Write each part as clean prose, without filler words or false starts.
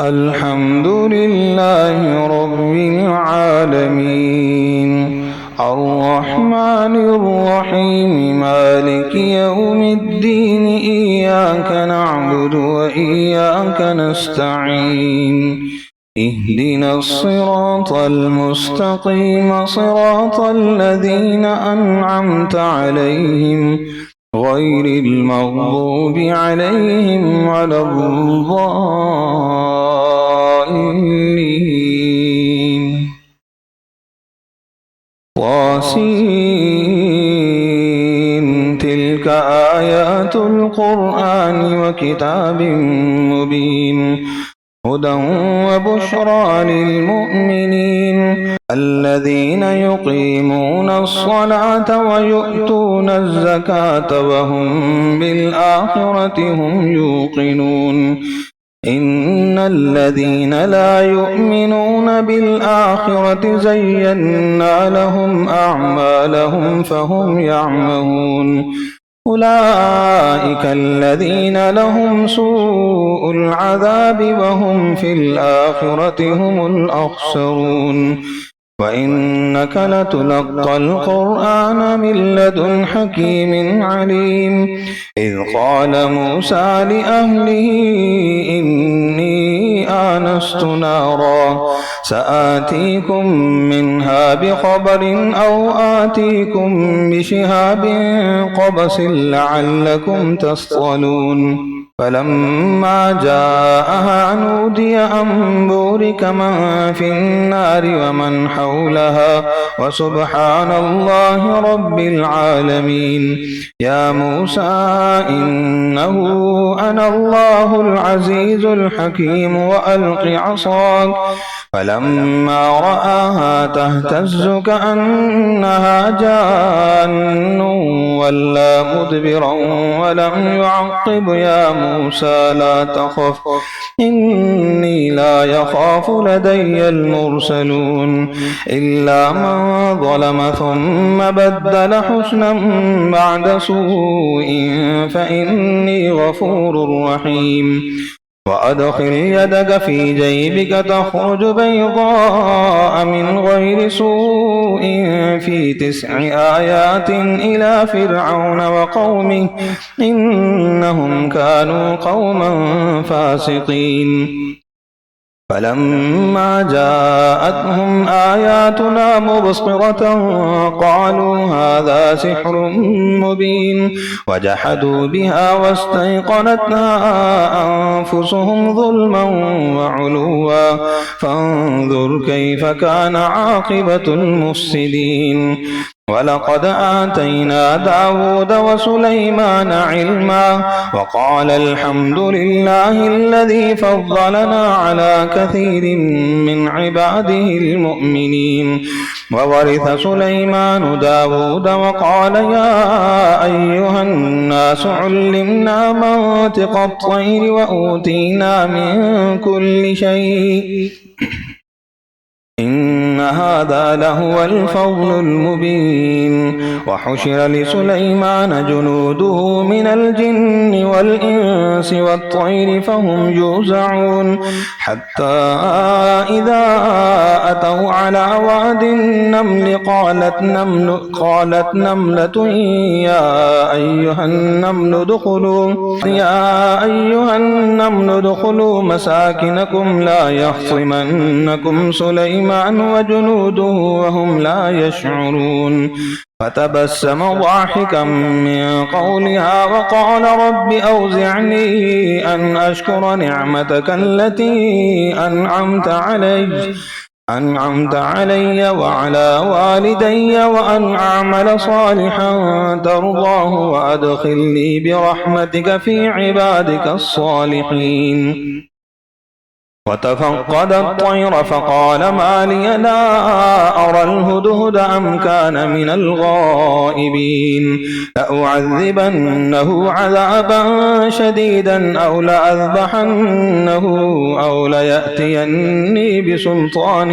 الحمد لله رب العالمين الرحمن الرحيم مالك يوم الدين إياك نعبد وإياك نستعين اهدنا الصراط المستقيم صراط الذين أنعمت عليهم غير المغضوب عليهم ولا الضالين طاسين تلك آيات القرآن وكتاب مبين هدى وبشرى للمؤمنين الذين يقيمون الصلاة ويؤتون الزكاة وهم بالآخرة هم يوقنون إن الذين لا يؤمنون بالآخرة زينا لهم أعمالهم فهم يعمهون أولئك الذين لهم سوء العذاب وهم في الآخرة هم الأخسرون وإنك لتلقى القرآن من لدن حكيم عليم إذ قال موسى لأهله إني آنست نارا سآتيكم منها بخبر أو آتيكم بشهاب قبس لعلكم تصطلون فلما جاءها نودي أن بورك من في النار ومن حولها وسبحان الله رب العالمين يا موسى إنه أنا الله العزيز الحكيم وألق عصاك فلما رآها تهتز كأنها جان ولا مدبرا ولم يعقب يا موسى لا تخف إني لا يخاف لدي المرسلون إلا من ظلم ثم بدل حسنا بعد سوء فإني غفور رحيم وأدخل يدك في جيبك تخرج بيضاء من غير سوء في 9 آيات إلى فرعون وقومه إنهم كانوا قوما فاسقين فلما جاءتهم آياتنا مبصرة قالوا هذا سحر مبين وجحدوا بها واستيقنتها أنفسهم ظلما وعلوا فانظر كيف كان عاقبة المفسدين ولقد آتينا داود وسليمان علما وقال الحمد لله الذي فضلنا على كثير من عباده المؤمنين وورث سليمان داود وقال يا أيها الناس علمنا منطق الطير وأوتينا من كل شيء إن هذا لهو الفضل المبين وحشر لسليمان جنوده من الجن والإنس والطير فهم يوزعون حتى إذا أتوا على واد النمل قالت نملة يا أيها النمل ادخلوا مساكنكم لا يحطمنكم سليمان وجنوده وهم لا يشعرون فتبسم ضاحكا من قولها وقال رب أوزعني أن أشكر نعمتك التي أنعمت علي وعلى والدي وأن أعمل صالحا ترضاه وأدخلني برحمتك في عبادك الصالحين وتفقد الطير فقال ما لي لا أرى الهدهد أم كان من الغائبين لأعذبنه عذابا شديدا أو لأذبحنه أو ليأتيني بسلطان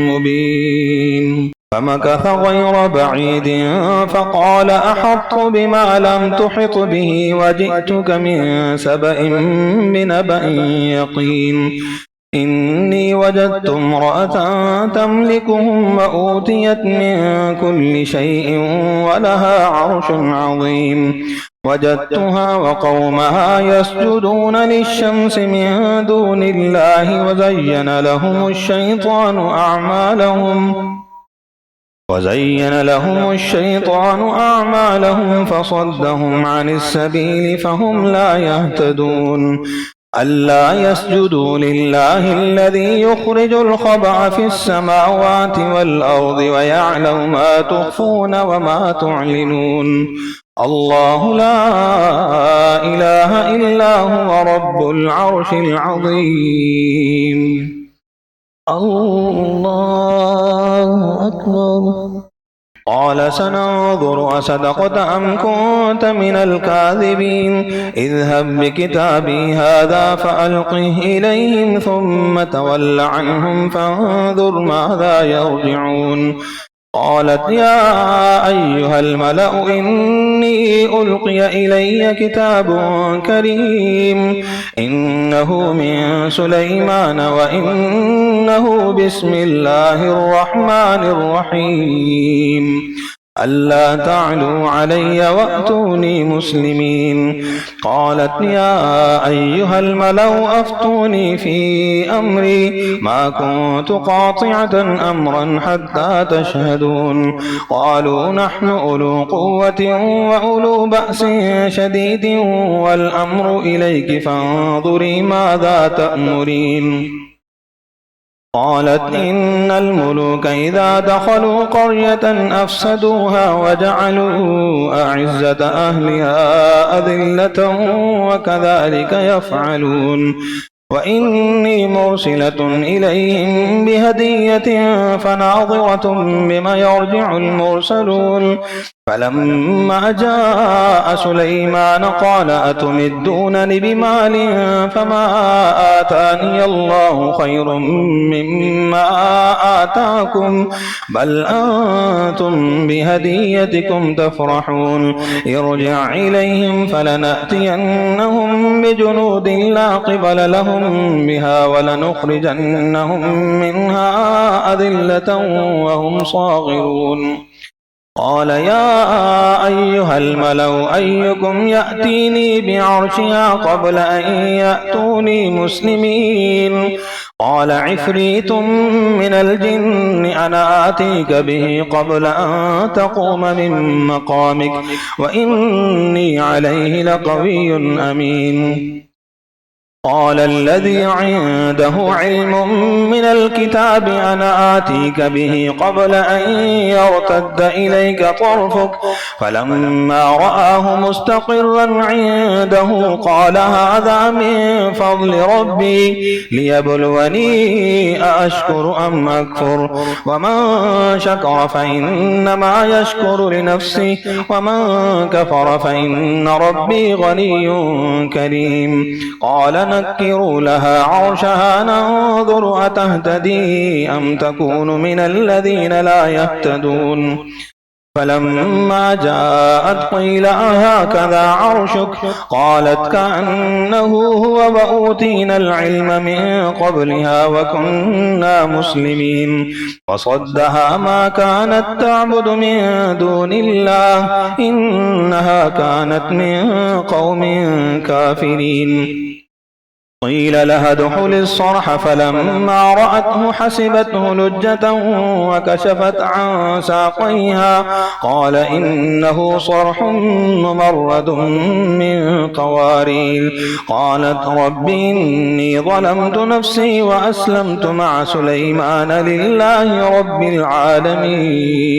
مبين فمكث غير بعيد فقال أحطت بما لم تحط به وجئتك من سبأ بنبأ يقين إني وجدت امرأة تملكهم وأوتيت من كل شيء ولها عرش عظيم وجدتها وقومها يسجدون للشمس من دون الله وزين لهم الشيطان أعمالهم فصدهم عن السبيل فهم لا يهتدون ألا يسجدوا لله الذي يخرج الخبأ في السماوات والأرض ويعلم ما تخفون وما تعلنون الله لا إله إلا هو رب العرش العظيم. الله أكبر. قال سننظر أصدقت أم كنت من الكاذبين اذهب بكتابي هذا فألقه إليهم ثم تول عنهم فانظر ماذا يرجعون. قالت يا أيها الملأ إني ألقي إلي كتاب كريم إنه من سليمان وإنه بسم الله الرحمن الرحيم ألا تعلوا علي وأتوني مسلمين. قالت يا أيها الملأ أفتوني في أمري ما كنت قاطعة أمرا حتى تشهدون. قالوا نحن أولو قوة وأولو بأس شديد والأمر إليك فانظري ماذا تأمرين. قالت إن الملوك إذا دخلوا قرية أفسدوها وجعلوا أعزة أهلها أذلة وكذلك يفعلون. وإني مرسلة إليهم بهدية فناظرة بما يرجع المرسلون. فلما جاء سليمان قال أتمدونني بمال فما آتاني الله خير مما آتاكم بل أنتم بهديتكم تفرحون. ارجع إليهم فلنأتينهم بجنود لا قبل لهم بها ولنخرجنهم منها أذلة وهم صاغرون. قال يا أيها الملأ أيكم يأتيني بعرشها قبل أن يأتوني مسلمين. قال عفريت من الجن أنا آتيك به قبل أن تقوم من مقامك وإني عليه لقوي أمين. قال الذي عنده علم من الكتاب أنا آتيك به قبل أن يرتد إليك طرفك فلما رآه مستقرا عنده قال هذا من فضل ربي ليبلوني أأشكر أم أكفر ومن شكر فإنما يشكر لنفسه ومن كفر فإن ربي غني كريم. قال نكروا لها عرشها ننظر أتهتدي أم تكون من الذين لا يهتدون. فلما جاءت قيل أهكذا عرشك قالت كأنه هو وأوتينا العلم من قبلها وكنا مسلمين. وصدها ما كانت تعبد من دون الله إنها كانت من قوم كافرين. قيل لها ادخل الصرح فلما رأته حسبته لجة وكشفت عن ساقيها قال إنه صرح ممرد من قوارير. قالت رب إني ظلمت نفسي وأسلمت مع سليمان لله رب العالمين.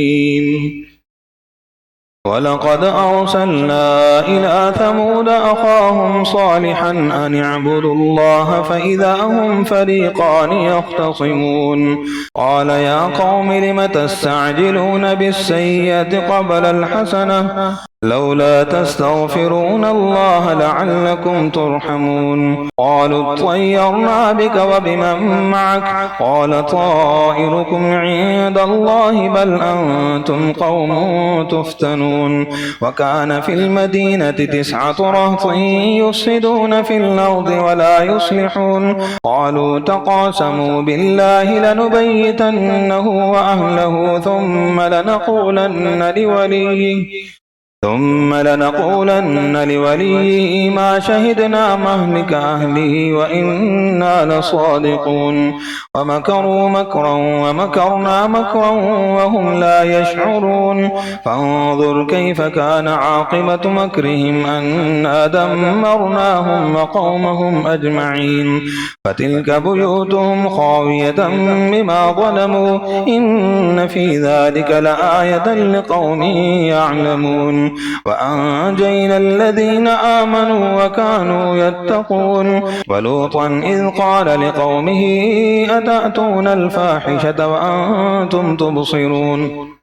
ولقد أرسلنا إلى ثمود أخاهم صالحا أن اعبدوا الله فإذا هم فريقان يختصمون. قال يا قوم لم تستعجلون بالسيئة قبل الحسنة لولا تستغفرون الله لعلكم ترحمون قالوا اطيرنا بك وبمن معك قال طائركم عند الله بل أنتم قوم تفتنون وكان في المدينة 9 رهط يفسدون في الأرض ولا يصلحون قالوا تقاسموا بالله لنبيتنه وأهله ثم لنقولن لوليه ما شهدنا مهلك أهله وإنا لصادقون ومكروا مكرا ومكرنا مكرا وهم لا يشعرون فانظر كيف كان عاقبة مكرهم أنا دمرناهم وقومهم أجمعين فتلك بيوتهم خاوية بما ظلموا إن في ذلك لآية لقوم يعلمون وأنجينا الذين آمنوا وكانوا يتقون ولوطا إذ قال لقومه أتأتون الفاحشة وأنتم تبصرون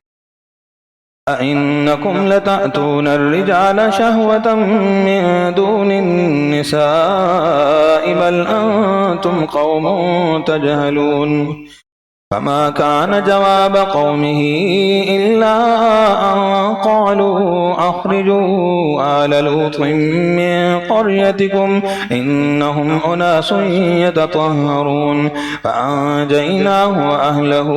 أئنكم لتأتون الرجال شهوة من دون النساء بل أنتم قوم تجهلون فما كان جواب قومه إلا أن قالوا أخرجوا آل لوط من قريتكم إنهم أناس يتطهرون فأنجيناه وأهله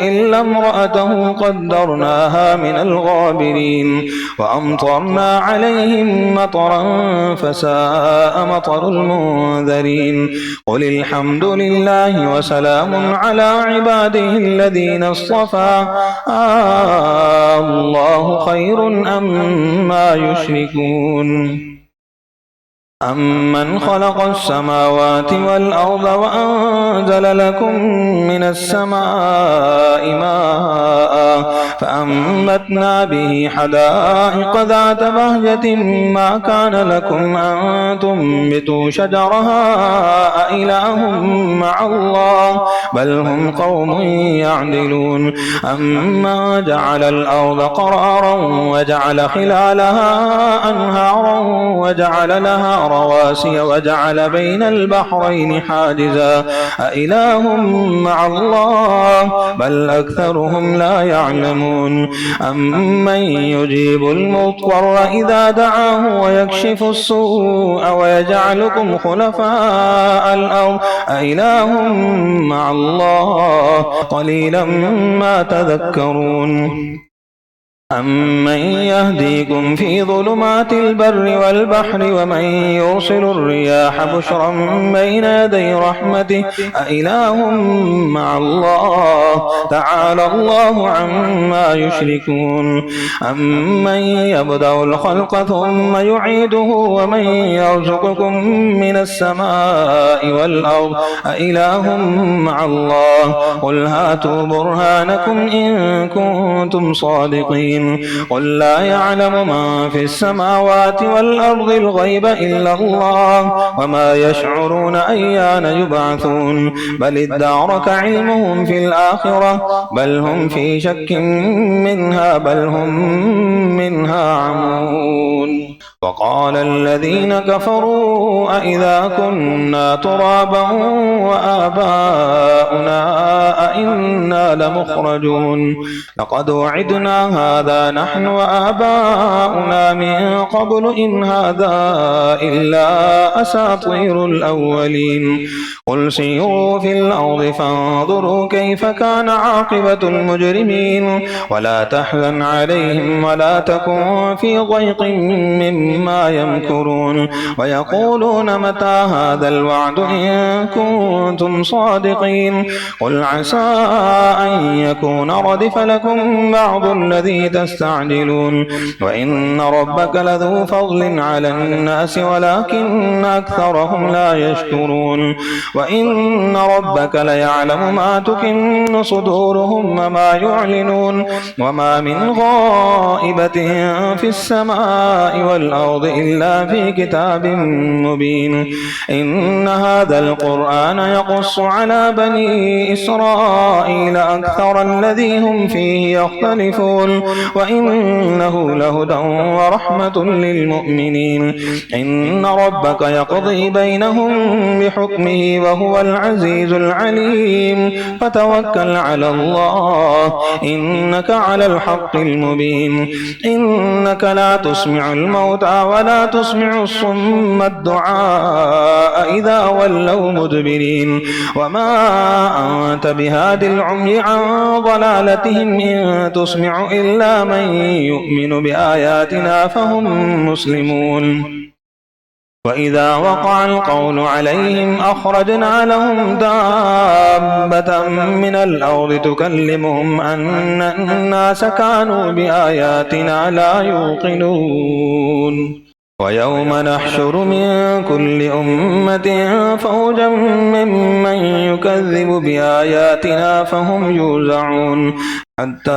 إلا امرأته قدرناها من الغابرين وأمطرنا عليهم مطرا فساء مطر المنذرين قل الحمد لله وسلام على عباده الذين اصطفى الله خير أما يشركون أمن خلق السماوات والأرض وأنزل لكم من السماء ماء فأنبتنا به حدائق ذات بهجة ما كان لكم أن تنبتوا شجرها أإله مع الله بل هم قوم يعدلون أما جعل الأرض قرارا وجعل خلالها أنهارا وجعل لها رواسي وجعل بين البحرين حاجزا أإله مع الله بل أكثرهم لا يعلمون أمن يجيب المضطر إذا دعاه ويكشف السوء ويجعلكم خلفاء الأرض أإله مع الله قليلا ما تذكرون أمن يهديكم في ظلمات البر والبحر ومن يرسل الرياح بشرا بين يدي رحمته أإله مع الله تعالى الله عما يشركون أمن يبدأ الخلق ثم يعيده ومن يرزقكم من السماء والأرض أإله مع الله قل هاتوا برهانكم إن كنتم صادقين قل لا يعلم من في السماوات والأرض الغيب إلا الله وما يشعرون أيان يبعثون بل ادارك علمهم في الآخرة بل هم في شك منها بل هم منها عمون وقال الذين كفروا أئذا كنا ترابا وآباؤنا أئنا لمخرجون لقد وعدنا هذا نحن وآباؤنا من قبل إن هذا إلا أساطير الأولين قل سيروا في الأرض فانظروا كيف كان عاقبة المجرمين ولا تحزن عليهم ولا تكن في ضيق مما يمكرون ويقولون متى هذا الوعد إن كنتم صادقين قل عسى أن يكون ردف لكم بعض الذي تستعجلون وإن ربك لذو فضل على الناس ولكن أكثرهم لا يشكرون وإن ربك ليعلم ما تكن صدورهم وما يعلنون وما من غائبة في السماء والأرض والأرض إلا في كتاب مبين. إن هذا القرآن يقص على بني إسرائيل أكثر الذي هم فيه يختلفون وإنه لهدى ورحمة للمؤمنين. إن ربك يقضي بينهم بحكمه وهو العزيز العليم. فتوكل على الله إنك على الحق المبين. إنك لا تسمع الموتى ولا تسمع الصم الدعاء إذا ولوا مدبرين. وما أنت بهاد العمي عن ضلالتهم إن تسمع إلا من يؤمن بآياتنا فهم مسلمون. وإذا وقع القول عليهم أخرجنا لهم دابة من الأرض تكلمهم أن الناس كانوا بآياتنا لا يوقنون. ويوم نحشر من كل أمة فوجا ممن يكذب بآياتنا فهم يوزعون. حتى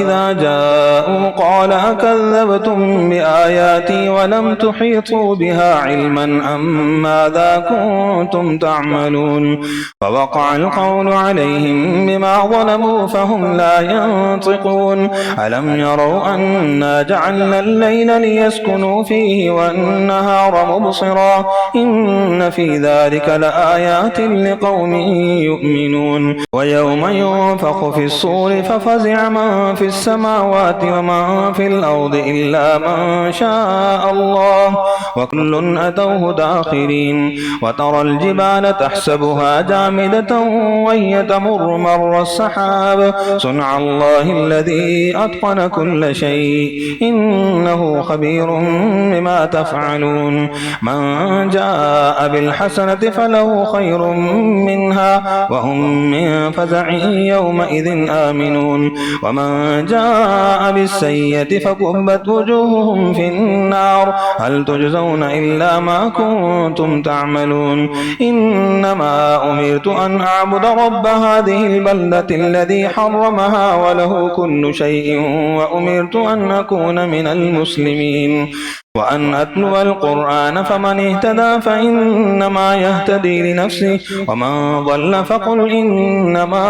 إذا جاءوا قال أكذبتم بآياتي ولم تحيطوا بها علما أم ماذا كنتم تعملون. فوقع القول عليهم بما ظلموا فهم لا ينطقون. ألم يروا أنا جعلنا الليل ليسكنوا فيه والنهار مبصرا إن في ذلك لآيات لقوم يؤمنون. ويوم ينفخ في الصور ففزع من في السماوات ومن في الأرض إلا من شاء الله وكل أتوه داخرين. وترى الجبال تحسبها جامدة وهي تمر مر السحاب صنع الله الذي أتقن كل شيء إنه خبير بما تفعلون. من جاء بالحسنة فله خير منها وهم من فزع يومئذ آمنون. ومن جاء بالسيئة فكبت وجوههم في النار هل تجزون إلا ما كنتم تعملون. إنما أمرت أن أعبد رب هذه البلدة الذي حرمها وله كل شيء وأمرت أن أكون من المسلمين وأن أتلو القرآن فمن اهتدى فإنما يهتدي لنفسه ومن ضل فقل إنما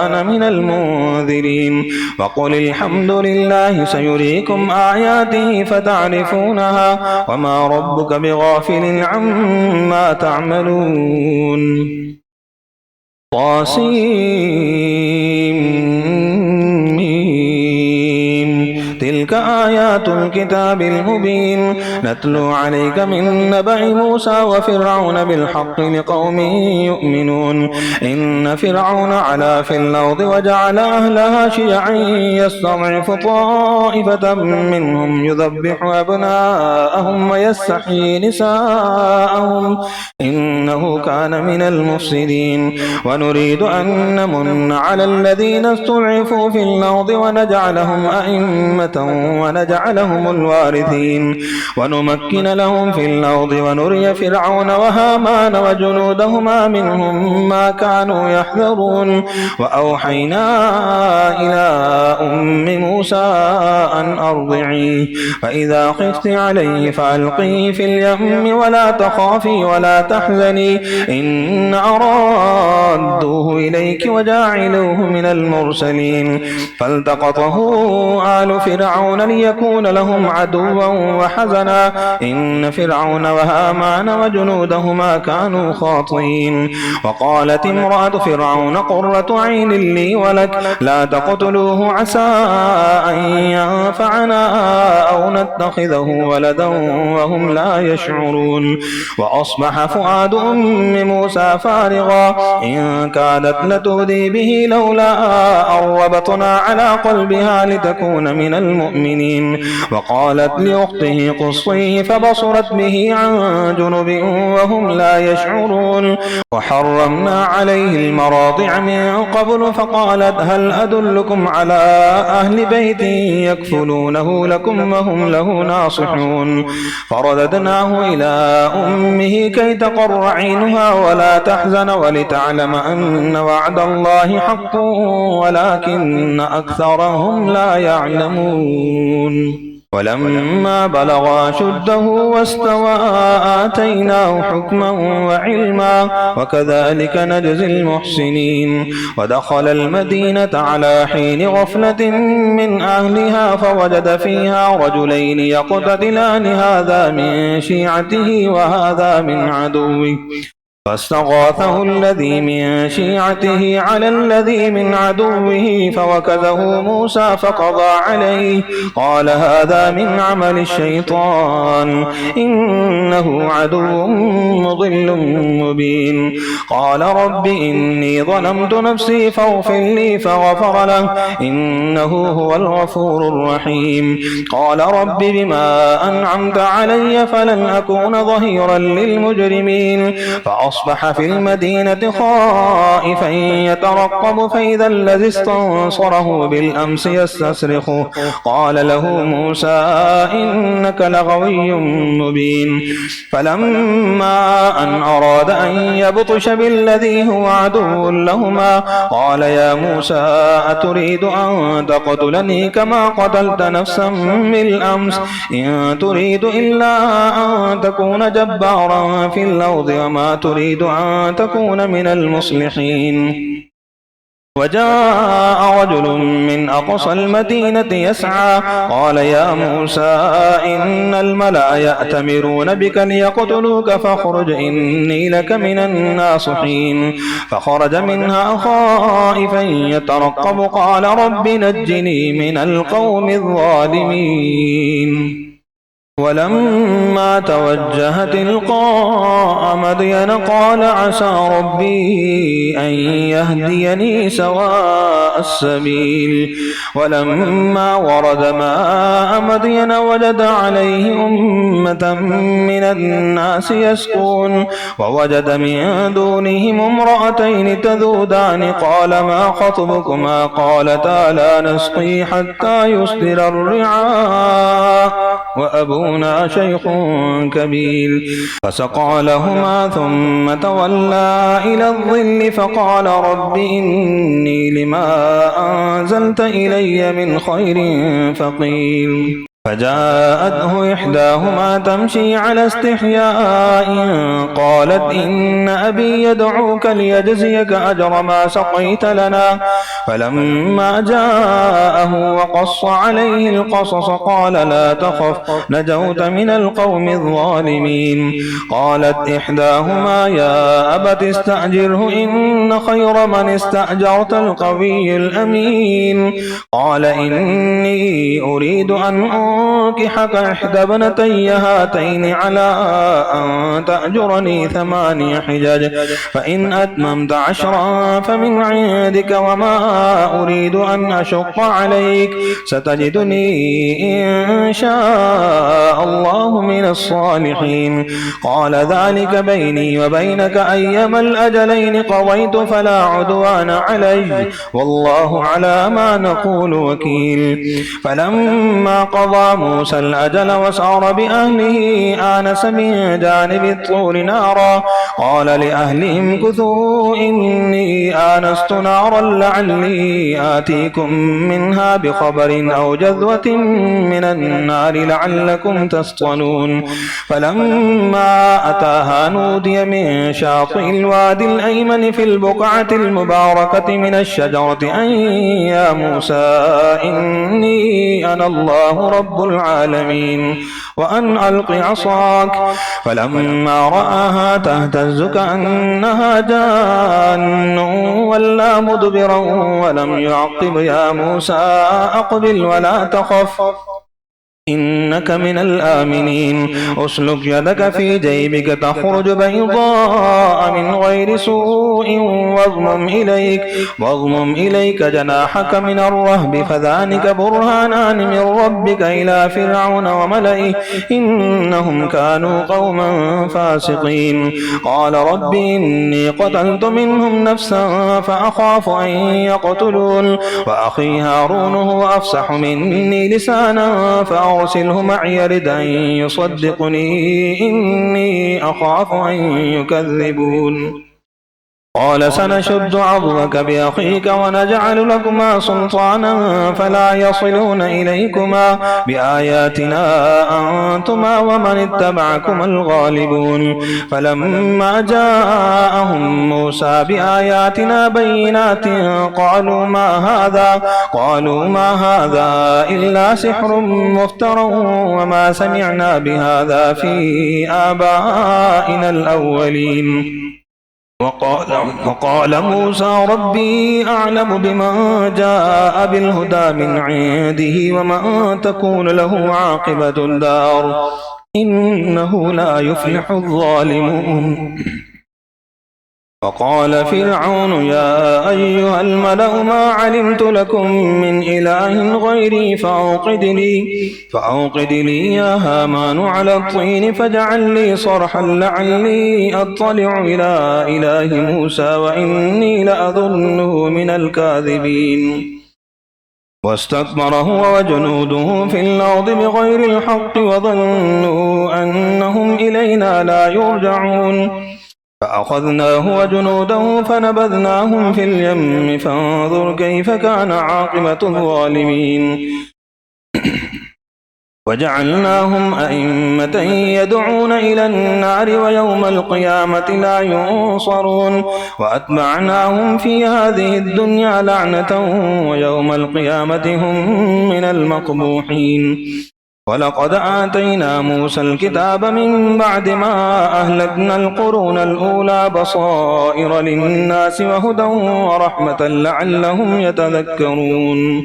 أنا من المنذرين. وقل الحمد لله سيريكم آياته فتعرفونها وما ربك بغافل عما تعملون. تلك آيات الكتاب المبين نتلو عليك من نبأ موسى وفرعون بالحق لقوم يؤمنون. إن فرعون علا في الأرض وجعل أهلها شيعا يستضعف طائفة منهم يذبح أبناءهم ويستحيي نساءهم إنه كان من المفسدين. ونريد أن نمن على الذين استضعفوا في الأرض ونجعلهم أئمة ونجعلهم الوارثين ونمكن لهم في الأرض ونري فرعون وهامان وجنودهما منهم ما كانوا يحذرون. وأوحينا إلى أم موسى أن أرضعيه فإذا خفت عليه فألقيه في اليم ولا تخافي ولا تحزني إنا رادوه إليك وجاعلوه من المرسلين. فالتقطه آل فرعون ليكون لهم عدوا وحزنا إن فرعون وهامان وجنودهما كانوا خاطئين. وقالت امرأة فرعون قرة عين لي ولك لا تقتلوه عسى أن ينفعنا أو نتخذه ولدا وهم لا يشعرون. وأصبح فؤاد أم موسى فارغا إن كادت لتبدي به لولا أن ربطنا على قلبها لتكون من المؤمنين. وقالت لأخته قصيه فبصرت به عن جنب وهم لا يشعرون. وحرمنا عليه المراضع من قبل فقالت هل أدلكم على أهل بيت يكفلونه لكم وهم له ناصحون. فرددناه إلى أمه كي تقر عينها ولا تحزن ولتعلم أن وعد الله حق ولكن أكثرهم لا يعلمون. ولما بلغ أشده واستوى آتيناه حكما وعلما وكذلك نجزي المحسنين. ودخل المدينة على حين غفلة من أهلها فوجد فيها رجلين يقتتلان هذا من شيعته وهذا من عدوه فاستغاثه الذي من شيعته على الذي من عدوه فوكزه موسى فقضى عليه قال هذا من عمل الشيطان إنه عدو مضل مبين. قال رب إني ظلمت نفسي فاغفر لي فغفر له إنه هو الغفور الرحيم. قال رب بما أنعمت علي فلن أكون ظهيرا للمجرمين. فأصبح في المدينة خائفا يترقب فإذا الذي استنصره بالأمس يستصرخه قال له موسى إنك لغوي مبين. فلما أن أراد أن يبطش بالذي هو عدو لهما قال يا موسى أتريد أن تقتلني كما قتلت نفسا بالأمس إن تريد إلا أن تكون جبارا في الأرض وما تريد أن تكون من المصلحين. وجاء رجل من أقصى المدينة يسعى قال يا موسى إن الملأ يأتمرون بك ليقتلوك فاخرج إني لك من الناصحين. فخرج منها خائفا يترقب قال رب نجني من القوم الظالمين. ولما توجه تلقاء مدين قال عسى ربي أن يهديني سواء السبيل. ولما ورد ماء مدين وجد عليه أمة من الناس يسقون ووجد من دونهم امرأتين تذودان قال ما خطبكما قالتا لا نسقي حتى يصدر الرعاء وأبونا شيخ كبير. فسقى لهما ثم تولى إلى الظل فقال رب إني لما أنزلت إلي من خير فقير. فجاءته إحداهما تمشي على استحياء قالت إن أبي يدعوك ليجزيك أجر ما سقيت لنا. فلما جاءه وقص عليه القصص قال لا تخف نجوت من القوم الظالمين. قالت إحداهما يا أبت استأجره إن خير من استأجرت القوي الأمين. قال إني أريد أن أنكحك إحدى ابنتي هاتين على أن تأجرني 8 حجج فإن أتممت 10 فمن عندك وما أريد أن أشق عليك ستجدني إن شاء الله من الصالحين. قال ذلك بيني وبينك أيما الأجلين قضيت فلا عدوان علي والله على ما نقول وكيل. فلما قضى موسى الأجل وسار بأهله آنس من جانب الطور نارا قال لأهلهم كثوا إني آنست نارا لعلي آتيكم منها بخبر أو جذوة من النار لعلكم تصطلون. فلما أتاها نودي من شاطئ الوادي الأيمن في البقعة المباركة من الشجرة أن يا موسى إني أنا الله رب العالمين وأن ألق عصاك. فلما رآها تهتز كأنها جان ولا مدبرا ولم يعقب يا موسى أقبل ولا تخف إنك من الآمنين. أسلك يدك في جيبك تخرج بيضاء من غير سوء واضمم إليك جناحك من الرهب فذلك برهانان من ربك إلى فرعون وملئه إنهم كانوا قوما فاسقين. قال رب إني قتلت منهم نفسا فأخاف أن يقتلون وأخي هارون هو أفصح مني لسانا فأرسله معي رد أن يصدقني إني أخاف أن يكذبون. قال سنشد عضدك بأخيك ونجعل لكما سلطانا فلا يصلون إليكما بآياتنا أنتما ومن اتبعكما الغالبون فلما جاءهم موسى بآياتنا بينات قالوا ما هذا إلا سحر مفترى وما سمعنا بهذا في آبائنا الأولين وقال موسى ربي أعلم بمن جاء بالهدى من عنده ومن تكون له عاقبة الدار إنه لا يفلح الظالمون وقال فرعون يا أيها الملأ ما علمت لكم من إله غيري فأوقد لي يا هامان على الطين فاجعل لي صرحا لعلي أطلع إلى إله موسى وإني لأظنه من الكاذبين واستكبر هو وجنوده في الأرض بغير الحق وظنوا أنهم إلينا لا يرجعون فأخذناه وجنوده فنبذناهم في اليم فانظر كيف كان عاقبة الظالمين وجعلناهم أئمة يدعون إلى النار ويوم القيامة لا ينصرون وأتبعناهم في هذه الدنيا لعنة ويوم القيامة هم من المقبوحين ولقد آتينا موسى الكتاب من بعد ما أهلكنا القرون الأولى بصائر للناس وهدى ورحمة لعلهم يتذكرون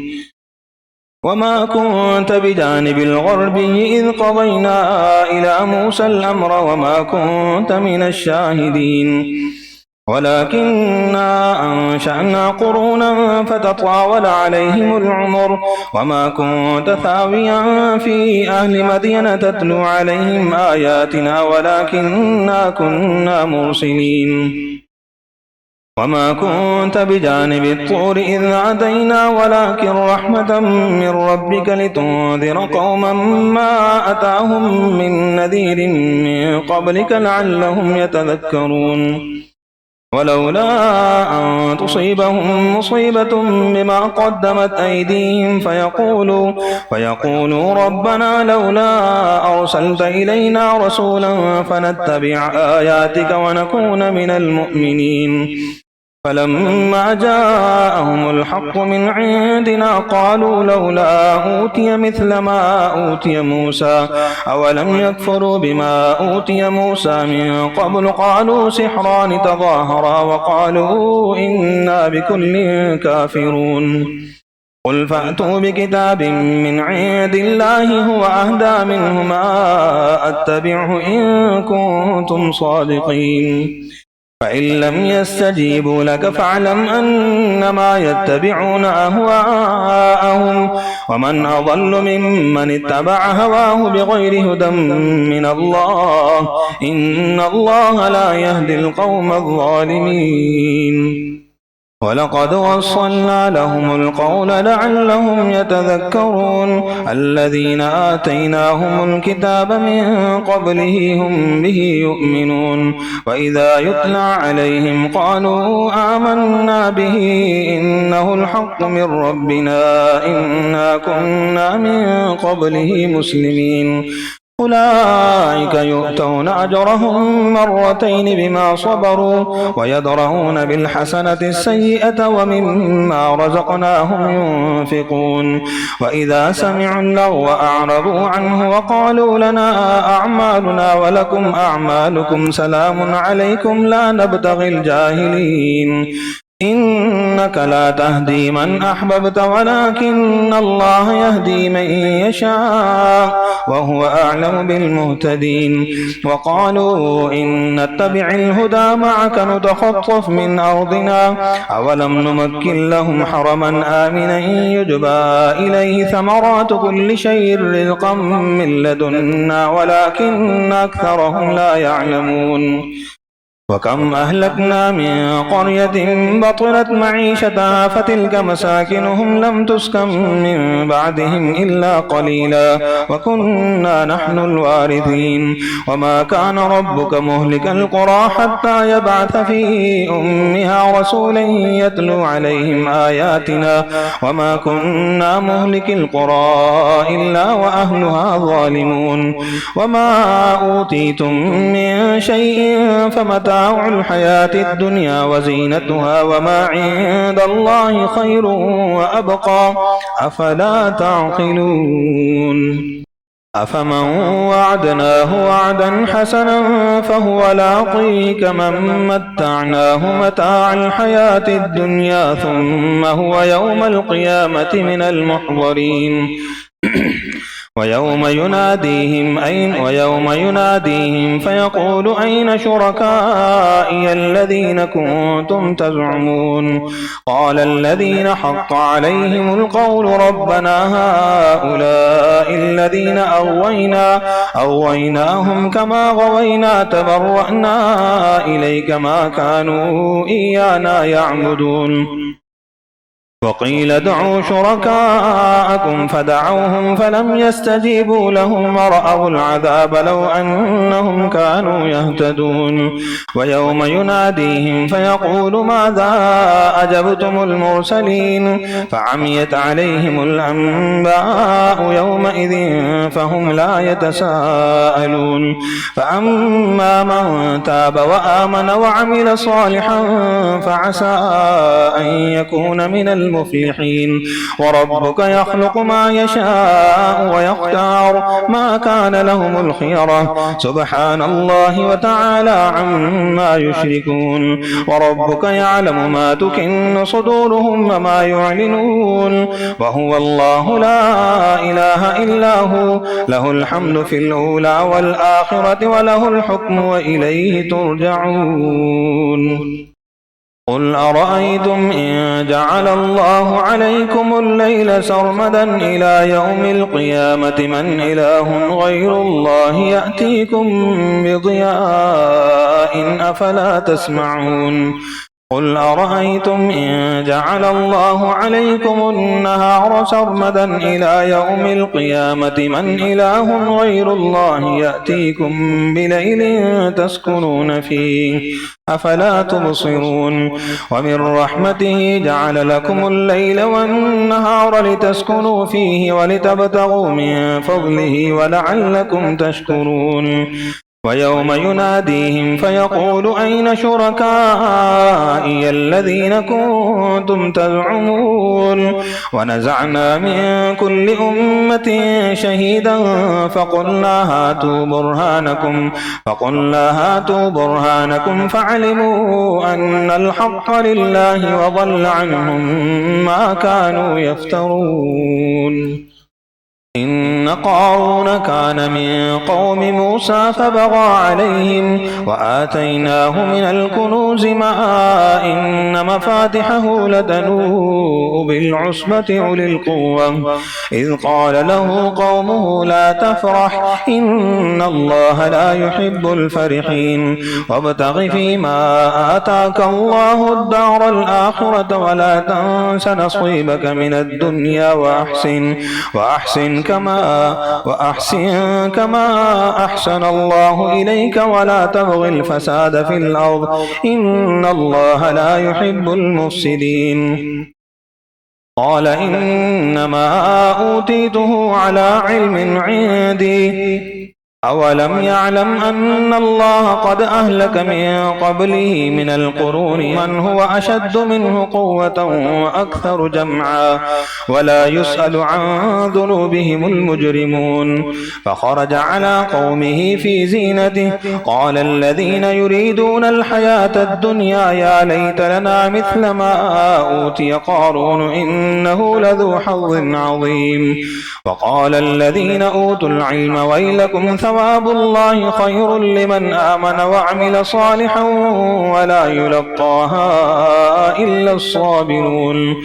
وما كنت بجانب الغربي إذ قضينا إلى موسى الأمر وما كنت من الشاهدين ولكننا أنشأنا قرونا فتطاول عليهم العمر وما كنت ثاويا في أهل مدين تتلو عليهم آياتنا ولكننا كنا مرسلين وما كنت بجانب الطور إذ نادينا ولكن رحمة من ربك لتنذر قوما ما أتاهم من نذير من قبلك لعلهم يتذكرون ولولا أن تصيبهم مصيبة بما قدمت أيديهم فيقولوا ربنا لولا أرسلت إلينا رسولا فنتبع آياتك ونكون من المؤمنين فلما جاءهم الحق من عندنا قالوا لولا أوتي مثل ما أوتي موسى أولم يكفروا بما أوتي موسى من قبل قالوا سحران تظاهرا وقالوا إنا بكل كافرون قل فأتوا بكتاب من عند الله هو أهدى منهما أتبعه إن كنتم صادقين فإن لم يستجيبوا لك فاعلم أنما يتبعون أهواءهم ومن أضل ممن اتبع هواه بغير هدى من الله إن الله لا يهدي القوم الظالمين ولقد وصلنا لهم القول لعلهم يتذكرون الذين آتيناهم الكتاب من قبله هم به يؤمنون وإذا يتلى عليهم قالوا آمنا به إنه الحق من ربنا إنا كنا من قبله مسلمين أولئك يؤتون أجرهم مرتين بما صبروا ويدرؤون بالحسنة السيئة ومما رزقناهم ينفقون وإذا سمعوا اللغو أعرضوا عنه وقالوا لنا أعمالنا ولكم أعمالكم سلام عليكم لا نبتغي الجاهلين إنك لا تهدي من أحببت ولكن الله يهدي من يشاء وهو أعلم بالمهتدين وقالوا إن نتبع الهدى معك نتخطف من أرضنا أولم نمكن لهم حرما آمنا يجبى إليه ثمرات كل شيء رزقا من لدنا ولكن أكثرهم لا يعلمون وكم أهلكنا من قرية بطرت معيشتها فتلك مساكنهم لم تسكن من بعدهم إلا قليلا وكنا نحن الوارثين وما كان ربك مهلك القرى حتى يبعث في أمها رسولا يتلو عليهم آياتنا وما كنا مهلك القرى إلا وأهلها ظالمون وما أوتيتم من شيء فمتاع الحياة الدنيا وزينتها وما عند الله خير وأبقى أفلا تعقلون أفمن وعدناه وعدا حسنا فهو لاقيه كمن متعناه متاع الحياة الدنيا ثم هو يوم القيامة من المحضرين ويوم يناديهم فيقول أين شركائي الذين كنتم تزعمون قال الذين حق عليهم القول ربنا هؤلاء الذين أغويناهم كما غوينا تبرأنا إليك ما كانوا إيانا يعبدون وقيل ادعوا شركاءكم فدعوهم فلم يستجيبوا لهم ورأوا العذاب لو أنهم كانوا يهتدون ويوم يناديهم فيقول ماذا أجبتم المرسلين فعميت عليهم الأنباء يومئذ فهم لا يتساءلون فأما من تاب وآمن وعمل صالحا فعسى أن يكون من المفلحين وربك يخلق ما يشاء ويختار ما كان لهم الخيرة سبحان الله وتعالى عما يشركون وربك يعلم ما تكن صدورهم وما يعلنون وهو الله لا إله إلا هو له الحمد في الأولى والآخرة وله الحكم وإليه ترجعون قل أرأيتم إن جعل الله عليكم الليل سرمدا إلى يوم القيامة من إله غير الله يأتيكم بضياء أفلا تسمعون قل أرأيتم إن جعل الله عليكم النهار سرمدا إلى يوم القيامة من إله غير الله يأتيكم بليل تسكنون فيه أفلا تبصرون ومن رحمته جعل لكم الليل والنهار لتسكنوا فيه ولتبتغوا من فضله ولعلكم تشكرون ويوم يناديهم فيقول أين شركائي الذين كنتم تزعمون ونزعنا من كل أمة شهيدا فقلنا هاتوا برهانكم فعلموا أن الحق لله وضل عنهم ما كانوا يفترون إن قارون كان من قوم موسى فبغى عليهم وآتيناه من الكنوز ما إن مفاتحه لتنوء بالعصبة أولي القوة إذ قال له قومه لا تفرح إن الله لا يحب الفرحين وابتغ فيما آتاك الله الدار الآخرة ولا تنس نصيبك من الدنيا وأحسن كما أحسن الله إليك ولا تبغ الفساد في الأرض إن الله لا يحب المفسدين قال إنما أوتيته على علم عندي أولم يعلم أن الله قد أهلك من قبله من القرون من هو أشد منه قوة وأكثر جمعا ولا يسأل عن ذنوبهم المجرمون فخرج على قومه في زينته قال الذين يريدون الحياة الدنيا يا ليت لنا مثل ما أوتي قارون إنه لذو حظ عظيم وقال الذين أوتوا العلم ويلكم ثواب الله خير لمن آمن وعمل صالحا ولا يلقاها إلا الصابرون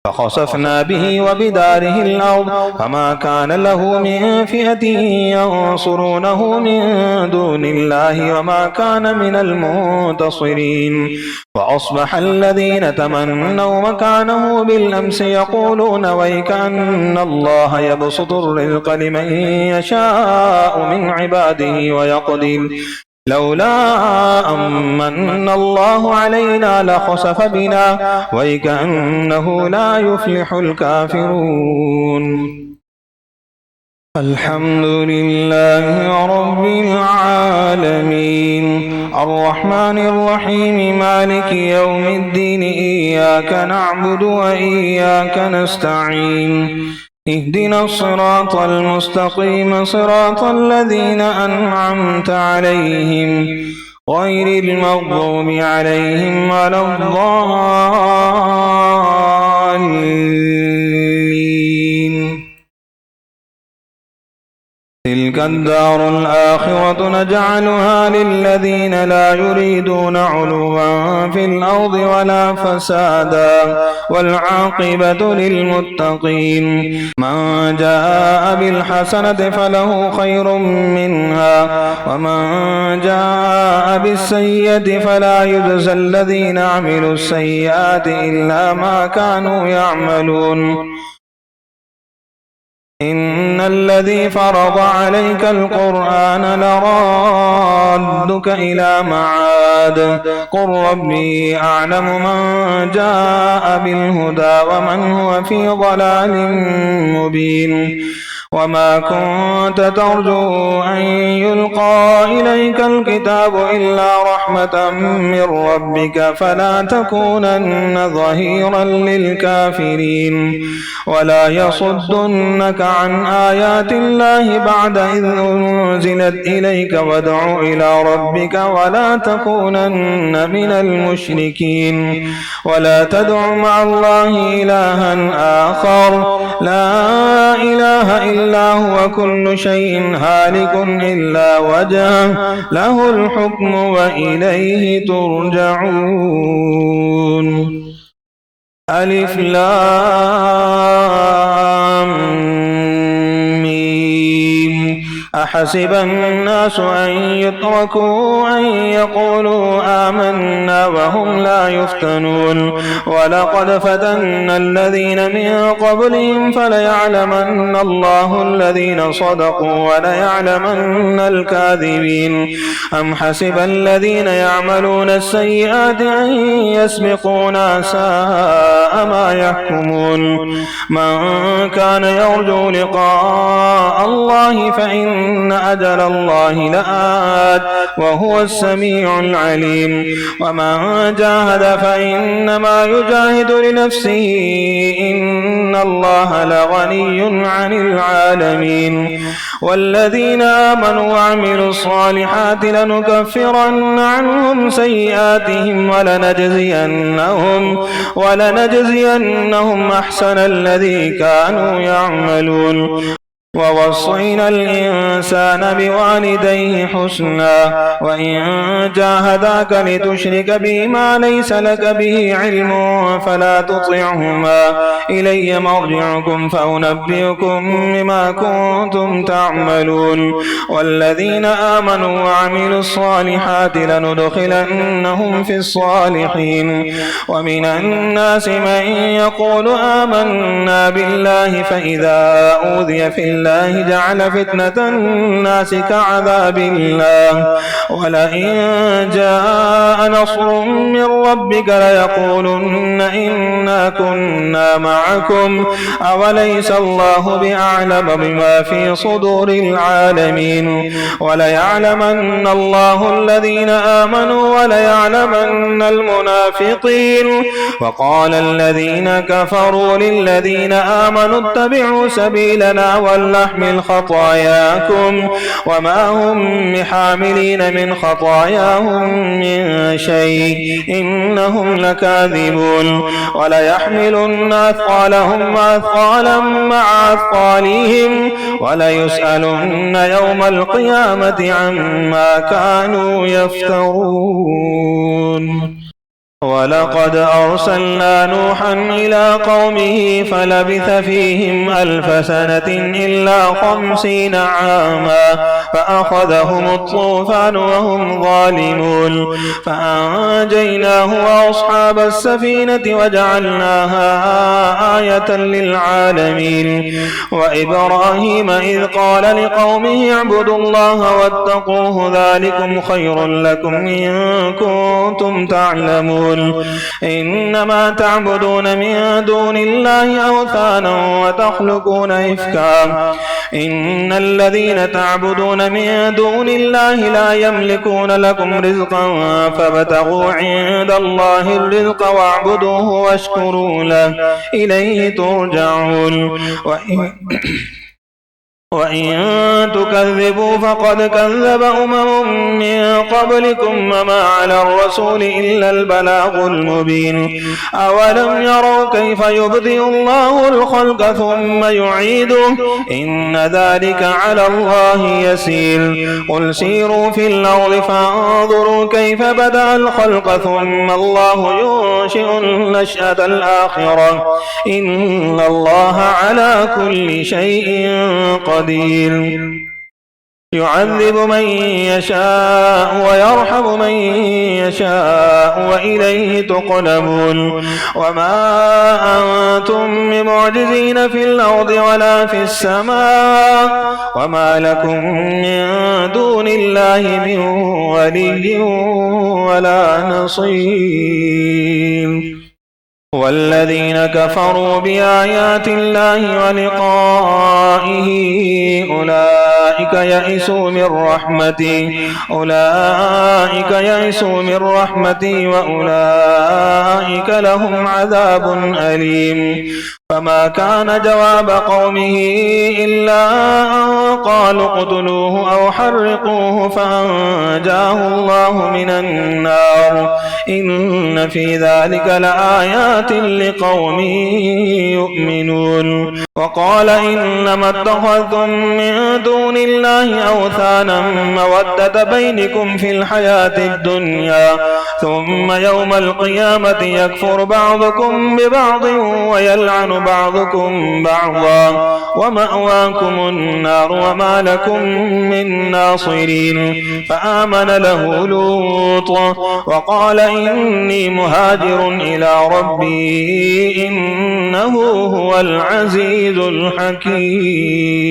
فخسفنا به وبداره الأرض فما كان له من فئة ينصرونه من دون الله وما كان من المنتصرين. وأصبح الذين تمنوا مكانه بالأمس يقولون ويك أن الله يبسط الرزق لمن يشاء من عباده ويقدر لولا أمن الله علينا لخسف بنا ويكأنه لا يفلح الكافرون. الحمد لله رب العالمين الرحمن الرحيم مالك يوم الدين إياك نعبد وإياك نستعين اهدنا الصراط المستقيم صراط الذين أنعمت عليهم غير المغضوب عليهم ولا الضالين. تلك الدار الآخرة نجعلها للذين لا يريدون علوا في الأرض ولا فسادا والعاقبة للمتقين. من جاء بالحسنة فله خير منها ومن جاء بالسيئة فلا يجزى الذين عملوا السيئات إلا ما كانوا يعملون. إن الذي فرض عليك القرآن لرادك إلى معاد قل ربي أعلم من جاء بالهدى ومن هو في ضلال مبين. وما كنت ترجو أن يلقى إليك الكتاب إلا رحمة من ربك فلا تكونن ظهيرا للكافرين ولا يصدنك عن آيات الله بعد إذ أنزلت إليك وادع إلى ربك ولا تكونن من المشركين. ولا تدع مع الله إلها آخر لا إله إلا هو كل شيء هالك إلا وجهه له الحكم وإليه ترجعون. ألف لام ميم أحسب الناس أن يتركوا أن يقولوا آمنا وهم لا يفتنون. ولقد فتنا الذين من قبلهم فليعلمن الله الذين صدقوا وليعلمن الكاذبين. أم حسب الذين يعملون السيئات أن يسبقونا ساء ما يحكمون. من كان يرجو لقاء الله فإن أجل الله لآت وهو السميع العليم. ومن جاهد فإنما يجاهد لنفسه إن الله لغني عن العالمين. والذين آمنوا وعملوا الصالحات لنكفرن عنهم سيئاتهم ولنجزينهم أحسن الذي كانوا يعملون. ووصينا الإنسان بوالديه حسنا وإن جاهداك لتشرك بي ما ليس لك به علم فلا تطعهما إلي مرجعكم فأنبئكم بما كنتم تعملون. والذين آمنوا وعملوا الصالحات لندخلنهم في الصالحين. ومن الناس من يقول آمنا بالله فإذا أوذي في الله جعل فتنة الناس كعذاب الله. ولئن جاء نصر من ربك ليقولن إنا كنا معكم أوليس الله بأعلم بما في صدور العالمين. وليعلمن الله الذين آمنوا وليعلمن المنافقين. وقال الذين كفروا للذين آمنوا اتبعوا سبيلنا ولنحمل خطاياكم وما هم بحاملين من خطاياهم من شيء إنهم لكاذبون. وليحملن أثقالهم وأثقالا مع أثقالهم وليسألن يوم القيامة عما كانوا يفترون. ولقد أرسلنا نوحا إلى قومه فلبث فيهم 1000 سنة إلا 50 عاما فأخذهم الطوفان وهم ظالمون فأنجيناه وأصحاب السفينة وجعلناها آية للعالمين. وإبراهيم إذ قال لقومه اعبدوا الله واتقوه ذلكم خير لكم إن كنتم تعلمون. إنما تعبدون من دون الله أوثانا وتخلقون إفكا إن الذين تعبدون من دون الله لا يملكون لكم رزقا فابتغوا عند الله الرزق واعبدوه واشكروا له إليه ترجعون. وإن تكذبوا فقد كذب من قبلكم وما على الرسول إلا البلاغ المبين. أولم يروا كيف يبدئ الله الخلق ثم يعيده إن ذلك على الله يسير. قل سيروا في الأرض فانظروا كيف بدأ الخلق ثم الله ينشئ النشأة الآخرة إن الله على كل شيء قدير. يعذب من يشاء ويرحم من يشاء وإليه تقلبون. وما أنتم بمعجزين في الأرض ولا في السماء وما لكم من دون الله من ولي ولا نصير. والذين كفروا بآيات الله ولقائه أولئك يئسوا من رحمتي وأولئك لهم عذاب أليم. فما كان جواب قومه إلا أن قالوا اقتلوه أو حرقوه فأنجاه الله من النار إن في ذلك لآيات لقوم يؤمنون. وقال إنما اتخذتم من دون الله أوثانا مودة بينكم في الحياة الدنيا ثم يوم القيامة يكفر بعضكم ببعض ويلعن بعضكم بعضا ومأواكم النار وما لكم من ناصرين. فآمن له لوط وقال إني مهاجر إلى ربي إنه هو العزيز الحكيم.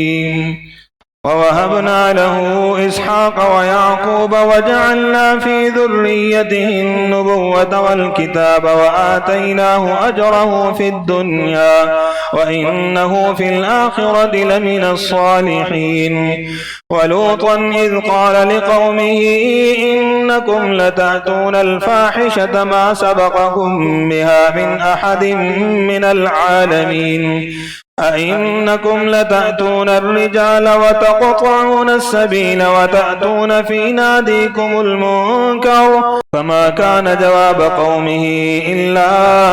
ووهبنا له إسحاق ويعقوب وجعلنا في ذريته النبوة والكتاب وآتيناه أجره في الدنيا وإنه في الآخرة لمن الصالحين. ولوطا إذ قال لقومه إنكم لتأتون الفاحشة ما سبقكم بها من أحد من العالمين. أئنكم لتأتون الرجال وتقطعون السبيل وتأتون في ناديكم المنكر. فما كان جواب قومه إلا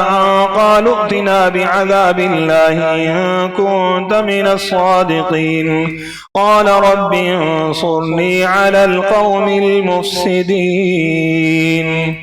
أن قالوا ائتنا بعذاب الله إن كنت من الصادقين. قال رب انصرني على القوم المفسدين.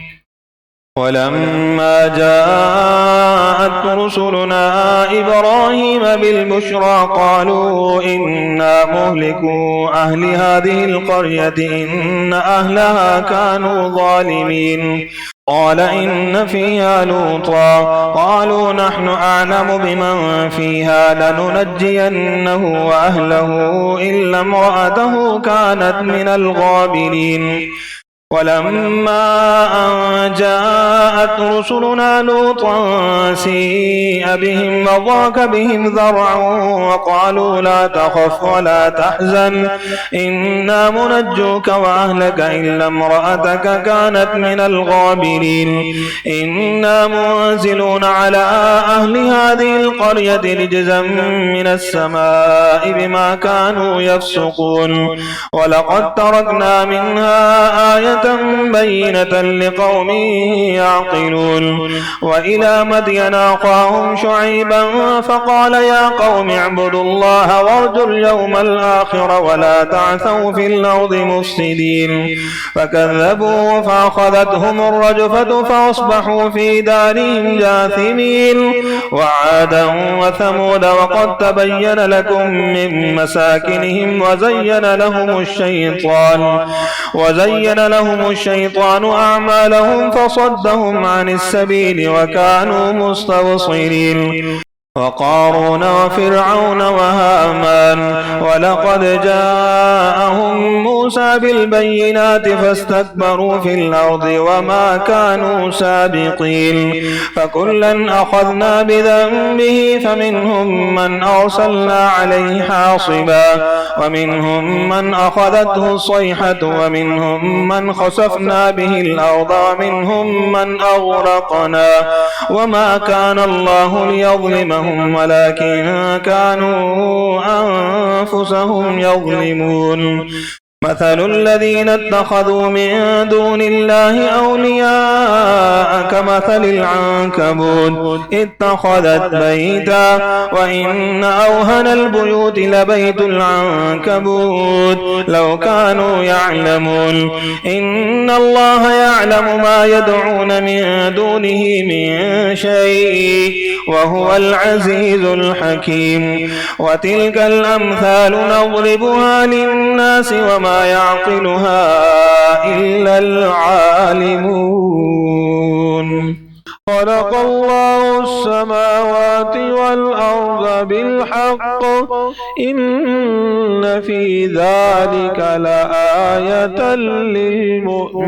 ولما جاءت رسلنا إبراهيم بالبشرى قالوا إنا مهلكو أهل هذه القرية إن أهلها كانوا ظالمين. قال إن فيها لوطا قالوا نحن أعلم بمن فيها لننجينه وأهله إلا امرأته كانت من الغابرين. ولما أن جاءت رسلنا لوطا سيء بهم وضاق بهم ذرعا وقالوا لا تخف ولا تحزن إنا منجوك وأهلك إلا امرأتك كانت من الغابرين. إنا منزلون على أهل هذه القرية رجزا من السماء بما كانوا يفسقون. ولقد تركنا منها آية آية بينة لقوم يعقلون. وإلى مدين أخاهم شعيبا فقال يا قوم اعبدوا الله وارجوا اليوم الآخر ولا تعثوا في الأرض مفسدين فكذبوه فأخذتهم الرجفة فأصبحوا في دارهم جاثمين. وعادا وثمود وقد تبين لكم من مساكنهم وزين لهم الشيطان أعمالهم فصدهم عن السبيل وكانوا مستبصرين. وقارون وفرعون وهامان ولقد جاءهم موسى بالبينات فاستكبروا في الأرض وما كانوا سابقين فكلا أخذنا بذنبه فمنهم من أرسلنا عليه حاصبا ومنهم من أخذته الصيحة ومنهم من خسفنا به الأرض ومنهم من أغرقنا وما كان الله ليظلمهم ولكن كانوا أنفسهم يظلمون. مثل الذين اتخذوا من دون الله أولياء كمثل العنكبوت اتخذت بيتا وإن أوهن البيوت لبيت العنكبوت لو كانوا يعلمون. إن الله يعلم ما يدعون من دونه من شيء وهو العزيز الحكيم. وتلك الأمثال نضربها للناس وما يعقلها إلا العالمون. خلق الله السماوات والأرض بالحق إن في ذلك لآية للمؤمنين.